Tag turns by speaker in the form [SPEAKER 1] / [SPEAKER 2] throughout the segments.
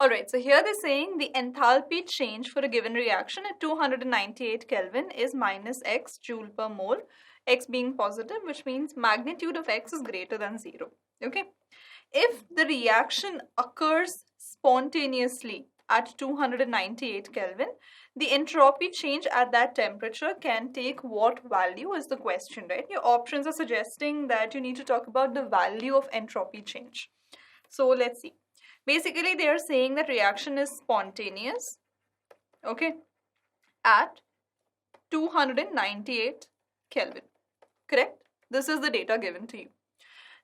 [SPEAKER 1] Alright, so here they're saying the enthalpy change for a given reaction at 298 Kelvin is minus x joule per mole, x being positive, which means magnitude of x is greater than 0. Okay. If the reaction occurs spontaneously at 298 Kelvin, the entropy change at that temperature can take what value is the question, right? Your options are suggesting that you need to talk about the value of entropy change. So let's see. Basically, they are saying that reaction is spontaneous, okay, at 298 Kelvin, correct? This is the data given to you.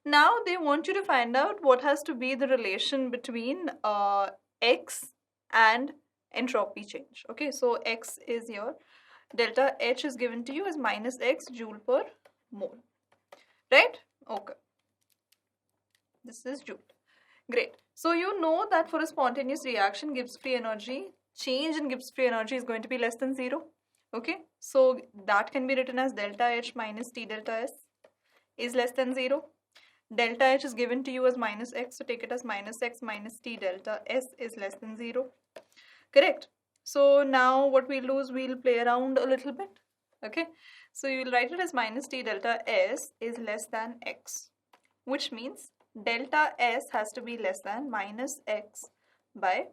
[SPEAKER 1] Now they want you to find out what has to be the relation between x and entropy change. Okay, so x is your delta H is given to you as minus x joule per mole, right? Okay, this is joule. Great. So you know that for a spontaneous reaction, Gibbs free energy, change in Gibbs free energy is going to be less than 0. Okay, so that can be written as delta H minus T delta S is less than 0. Delta H is given to you as minus x, so take it as minus x minus T delta S is less than 0. Correct. So now what we'll do is we'll play around a little bit. Okay, so you'll write it as minus T delta S is less than x, which means delta S has to be less than minus x by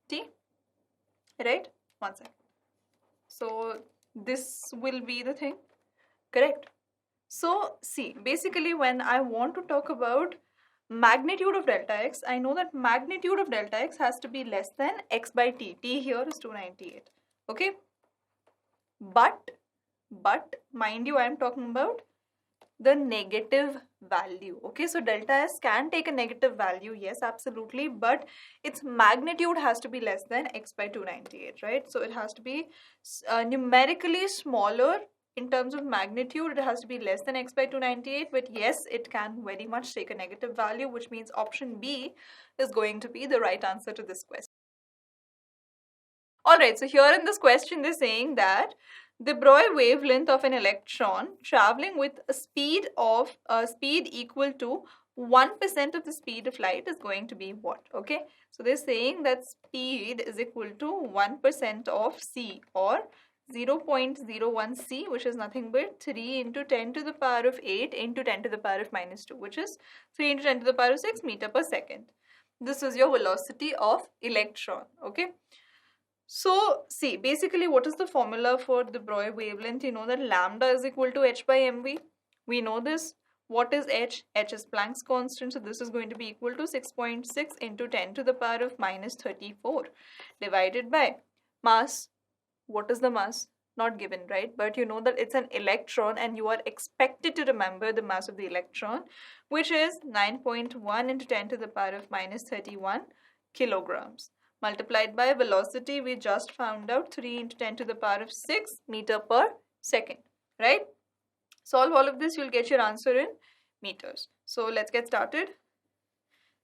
[SPEAKER 1] T, right? One second. So this will be the thing, correct? So see, basically when I want to talk about magnitude of delta x, I know that magnitude of delta x has to be less than x by t. T here is 298. Okay, but mind you, I am talking about the negative value. Okay, so delta S can take a negative value, yes, absolutely, but its magnitude has to be less than x by 298, right? So it has to be numerically smaller in terms of magnitude. It has to be less than x by 298, but yes, it can very much take a negative value, which means option B is going to be the right answer to this question. Alright, so here in this question they're saying that the Broglie wavelength of an electron traveling with a speed equal to 1% of the speed of light is going to be what? Okay, so they're saying that speed is equal to 1% of c, or 0.01 c, which is nothing but 3 into 10 to the power of 8 into 10 to the power of minus 2, which is 3 into 10 to the power of 6 meter per second. This is your velocity of electron. Okay. So, see, basically what is the formula for the Broglie wavelength? You know that lambda is equal to h by mv. We know this. What is h? H is Planck's constant. So, this is going to be equal to 6.6 into 10 to the power of minus 34 divided by mass. What is the mass? Not given, right? But you know that it's an electron and you are expected to remember the mass of the electron, which is 9.1 into 10 to the power of minus 31 kilograms. Multiplied by velocity, we just found out 3 into 10 to the power of 6 meter per second, right? Solve all of this, you'll get your answer in meters. So let's get started.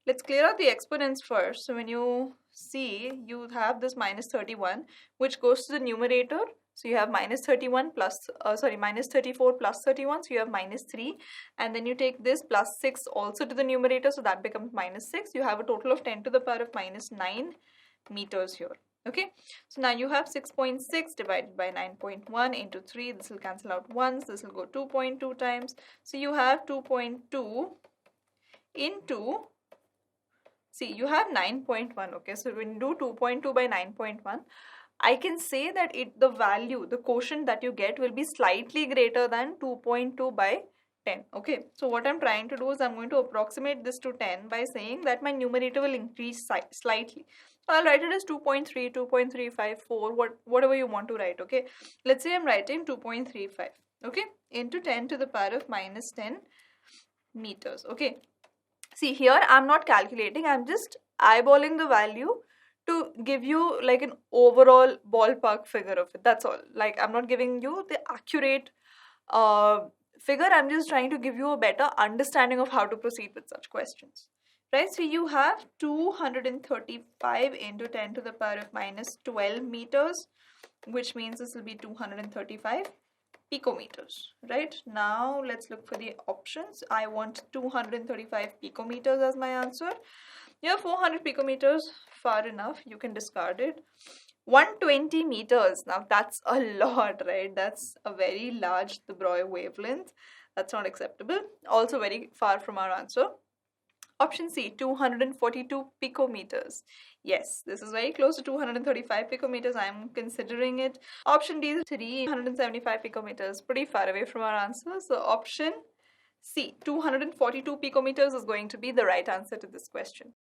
[SPEAKER 1] Let's clear out the exponents first. So when you see, you have this minus 31, which goes to the numerator. So you have minus 31 plus, minus 34 plus 31. So you have minus 3. And then you take this plus 6 also to the numerator. So that becomes minus 6. You have a total of 10 to the power of minus 9 meters here. Okay, so now you have 6.6 divided by 9.1 into 3. This will cancel out once. This will go 2.2 times. So you have 2.2 into, see, you have 9.1. Okay, so when you do 2.2 by 9.1, I can say that the value, the quotient that you get will be slightly greater than 2.2 by 10. Okay, so what I'm trying to do is I'm going to approximate this to 10 by saying that my numerator will increase slightly. So I'll write it as 2.3, 2.354, whatever you want to write. Okay, let's say I'm writing 2.35, okay, into 10 to the power of minus 10 meters. Okay, see, here I'm not calculating, I'm just eyeballing the value to give you like an overall ballpark figure of it. That's all. Like, I'm not giving you the accurate figure. I'm just trying to give you a better understanding of how to proceed with such questions. Right? So you have 235 into 10 to the power of minus 12 meters, which means this will be 235 picometers. Right? Now let's look for the options. I want 235 picometers as my answer. Here 400 picometers, far enough, you can discard it. 120 meters, now that's a lot, right? That's a very large de Broglie wavelength. That's not acceptable. Also very far from our answer. Option C, 242 picometers. Yes, this is very close to 235 picometers. I'm considering it. Option D is 375 picometers. Pretty far away from our answer. So option C, 242 picometers is going to be the right answer to this question.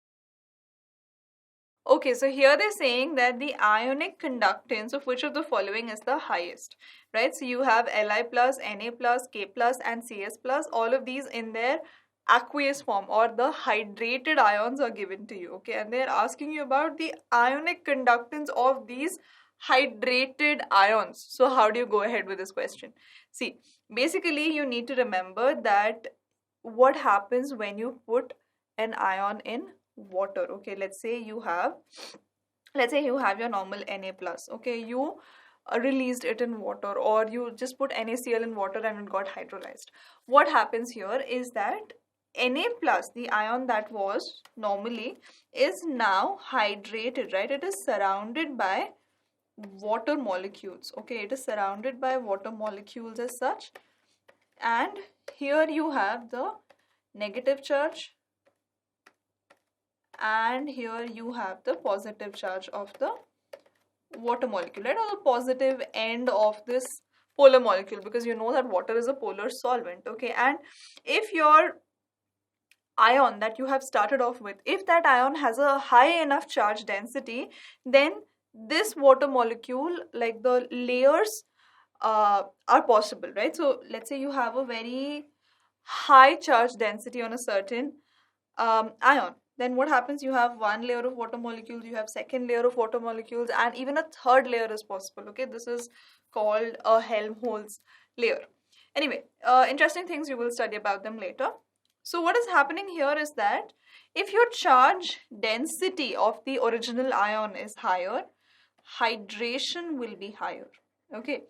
[SPEAKER 1] Okay, so here they're saying that the ionic conductance of which of the following is the highest, right? So you have Li plus, Na plus, K plus and Cs plus, all of these in their aqueous form or the hydrated ions are given to you, okay? And they're asking you about the ionic conductance of these hydrated ions. So how do you go ahead with this question? See, basically you need to remember that what happens when you put an ion in water. Okay, let's say you have your normal Na plus. Okay, you released it in water, or you just put NaCl in water and it got hydrolyzed. What happens here is that Na plus, the ion that was normally, is now hydrated, right? It is surrounded by water molecules. Okay, it is surrounded by water molecules as such, and here you have the negative charge and here you have the positive charge of the water molecule, right? Or the positive end of this polar molecule, because you know that water is a polar solvent. Okay, and if your ion that you have started off with, if that ion has a high enough charge density, then this water molecule, like the layers are possible, right? So let's say you have a very high charge density on a certain ion. Then what happens? You have one layer of water molecules, you have second layer of water molecules, and even a third layer is possible. Okay, this is called a Helmholtz layer. Anyway, interesting things, you will study about them later. So what is happening here is that if your charge density of the original ion is higher, hydration will be higher. Okay,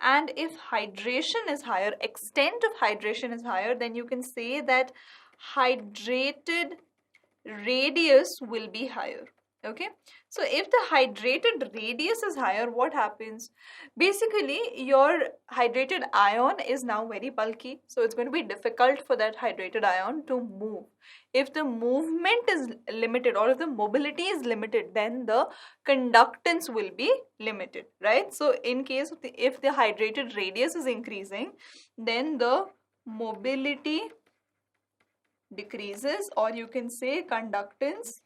[SPEAKER 1] and if hydration is higher, extent of hydration is higher, then you can say that hydrated radius will be higher. Okay, so if the hydrated radius is higher, what happens? Basically your hydrated ion is now very bulky, so it's going to be difficult for that hydrated ion to move. If the movement is limited or if the mobility is limited, then the conductance will be limited, right? So in case of if the hydrated radius is increasing, then the mobility decreases, or you can say conductance.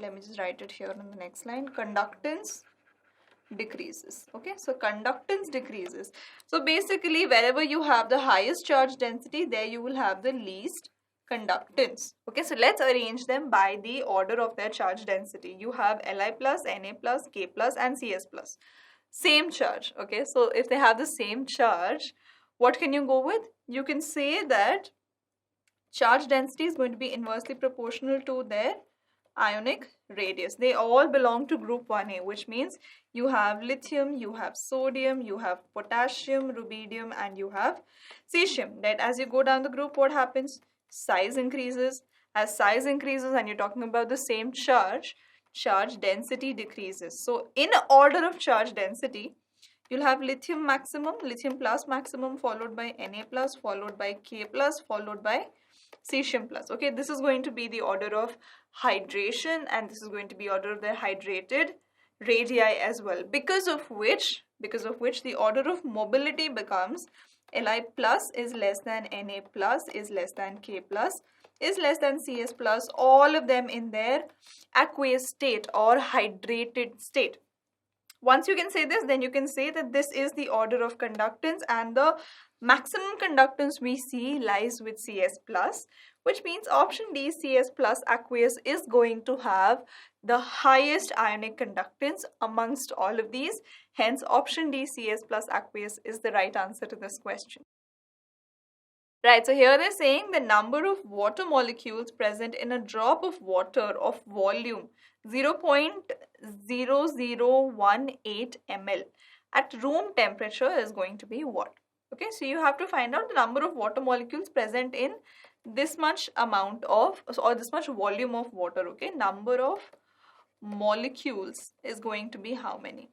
[SPEAKER 1] Let me just write it here on the next line. Conductance decreases. Okay, so conductance decreases. So basically wherever you have the highest charge density, there you will have the least conductance. Okay, so let's arrange them by the order of their charge density. You have Li plus, Na plus, K plus and Cs plus. Same charge. Okay, so if they have the same charge, what can you go with? You can say that charge density is going to be inversely proportional to their ionic radius. They all belong to group 1a, which means you have lithium, you have sodium, you have potassium, rubidium and you have cesium. That as you go down the group, what happens? Size increases. As size increases and you're talking about the same charge, charge density decreases. So in order of charge density, you'll have lithium maximum, lithium plus maximum, followed by Na plus, followed by K plus, followed by cesium plus. Okay, this is going to be the order of hydration and this is going to be order of their hydrated radii as well, because of which the order of mobility becomes Li plus is less than Na plus is less than K plus is less than Cs plus, all of them in their aqueous state or hydrated state. Once you can say this, then you can say that this is the order of conductance, and the maximum conductance we see lies with Cs plus, which means option D, Cs plus aqueous, is going to have the highest ionic conductance amongst all of these. Hence option D, Cs plus aqueous, is the right answer to this question. Right, so here they're saying the number of water molecules present in a drop of water of volume 0.0018 ml at room temperature is going to be what? Okay, so you have to find out the number of water molecules present in this much amount of, or this much volume of water, okay, number of molecules is going to be how many?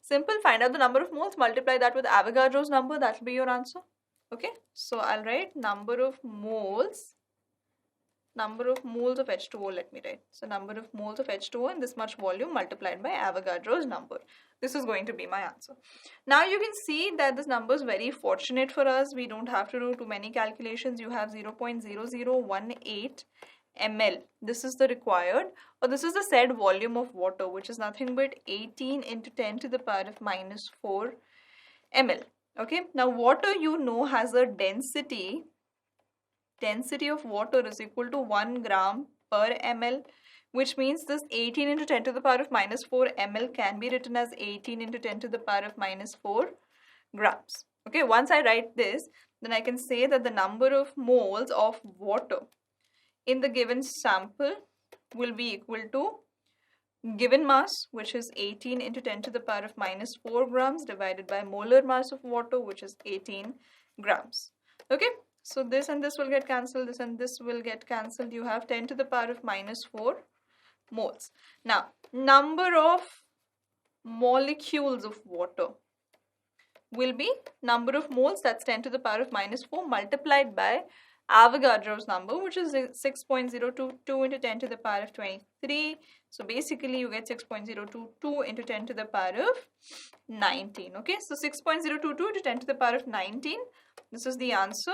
[SPEAKER 1] Simple, find out the number of moles, multiply that with Avogadro's number, that will be your answer. Okay, so I'll write number of moles of H2O, let me write. So number of moles of H2O in this much volume multiplied by Avogadro's number. This is going to be my answer. Now you can see that this number is very fortunate for us. We don't have to do too many calculations. You have 0.0018 ml. This is the required, or this is the said volume of water, which is nothing but 18 into 10 to the power of minus 4 ml. Okay, now water, you know, has a density of water is equal to 1 gram per ml, which means this 18 into 10 to the power of minus 4 ml can be written as 18 into 10 to the power of minus 4 grams. Okay, once I write this, then I can say that the number of moles of water in the given sample will be equal to given mass, which is 18 into 10 to the power of minus 4 grams, divided by molar mass of water, which is 18 grams. Okay, so this and this will get cancelled, this and this will get cancelled. You have 10 to the power of minus 4 moles. Now, number of molecules of water will be number of moles, that's 10 to the power of minus 4 multiplied by Avogadro's number, which is 6.022 into 10 to the power of 23. So basically you get 6.022 into 10 to the power of 19. Okay, so 6.022 into 10 to the power of 19. This is the answer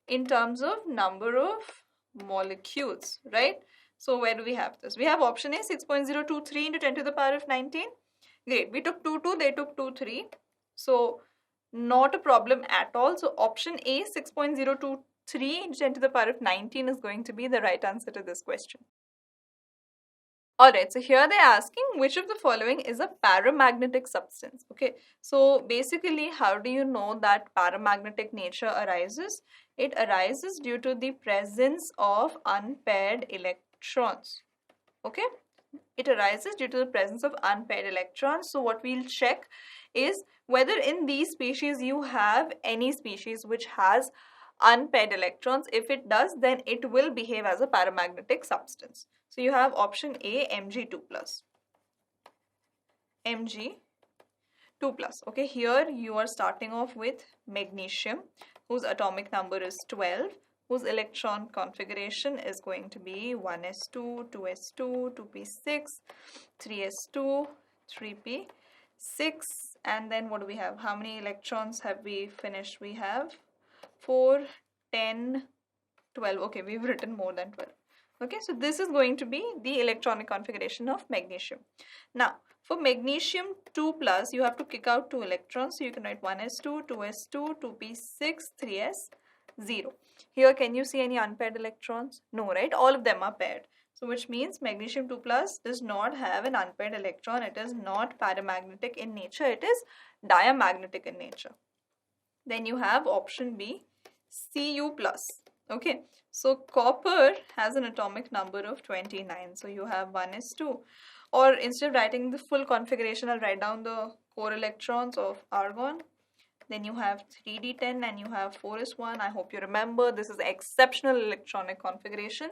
[SPEAKER 1] in terms of number of molecules, right? So where do we have this? We have option A, 6.023 into 10 to the power of 19. Great, we took 2, 2, they took 2, 3. So not a problem at all. So option A, 6.023 into 10 to the power of 19 is going to be the right answer to this question. Alright, so here they're asking which of the following is a paramagnetic substance. Okay, so basically how do you know that paramagnetic nature arises? It arises due to the presence of unpaired electrons. Okay, it arises due to the presence of unpaired electrons. So what we'll check is whether in these species you have any species which has unpaired electrons. If it does, then it will behave as a paramagnetic substance. So you have option A, Mg2+. Mg2+. Okay, here you are starting off with magnesium, whose atomic number is 12, whose electron configuration is going to be 1s2, 2s2, 2p6, 3s2, 3p6, and then what do we have? How many electrons have we finished? We have 4, 10, 12. Okay, we've written more than 12. Okay, so this is going to be the electronic configuration of magnesium. Now, for magnesium 2+, you have to kick out 2 electrons. So you can write 1s2, 2s2, 2p6, 3s0. Here, can you see any unpaired electrons? No, right? All of them are paired. So which means magnesium 2+ does not have an unpaired electron. It is not paramagnetic in nature. It is diamagnetic in nature. Then you have option B, Cu+. Okay, so copper has an atomic number of 29. So you have 1s2. Or instead of writing the full configuration, I'll write down the core electrons of argon. Then you have 3d10 and you have 4s1. I hope you remember this is exceptional electronic configuration.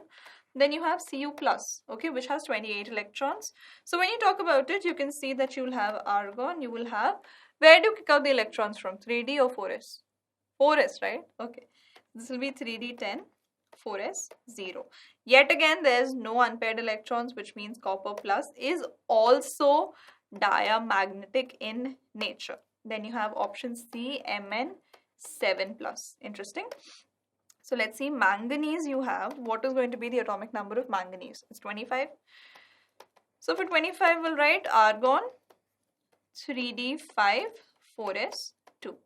[SPEAKER 1] Then you have Cu+, okay, which has 28 electrons. So when you talk about it, you can see that you will have argon, you will have, where do you kick out the electrons from? 3d or 4s? 4s, right? Okay, this will be 3d10, 4s0. Yet again, there is no unpaired electrons, which means copper plus is also diamagnetic in nature. Then you have option C, Mn7+. Interesting. So let's see, manganese you have. What is going to be the atomic number of manganese? It's 25. So for 25, we'll write argon 3d5, 4s2.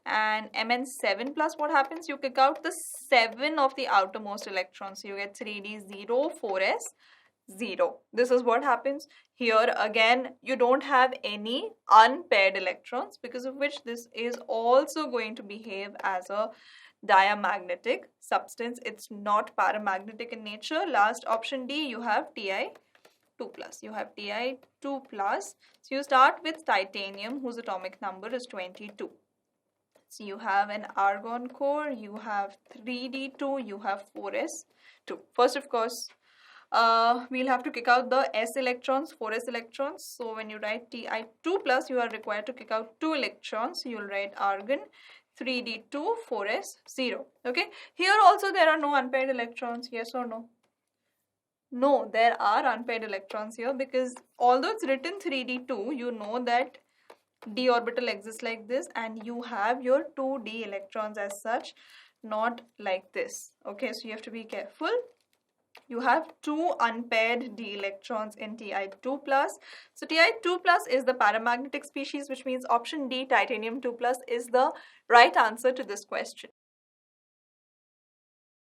[SPEAKER 1] And Mn7+, what happens? You kick out the 7 of the outermost electrons. So you get 3d0, 4s0. This is what happens. Here again, you don't have any unpaired electrons, because of which this is also going to behave as a diamagnetic substance. It's not paramagnetic in nature. Last option D, you have Ti2+. You have Ti2+. So you start with titanium, whose atomic number is 22. So you have an argon core, you have 3d2, you have 4s2. First, of course, we'll have to kick out the s electrons, 4s electrons. So when you write Ti2 plus, you are required to kick out 2 electrons. So you'll write argon 3d2, 4s0. Okay. Here also there are no unpaired electrons. Yes or no? No, there are unpaired electrons here, because although it's written 3d2, you know that d orbital exists like this, and you have your 2d electrons as such, not like this. Okay, so you have to be careful. You have 2 unpaired d electrons in Ti2 plus. So Ti2 plus is the paramagnetic species, which means option D, titanium 2 plus, is the right answer to this question.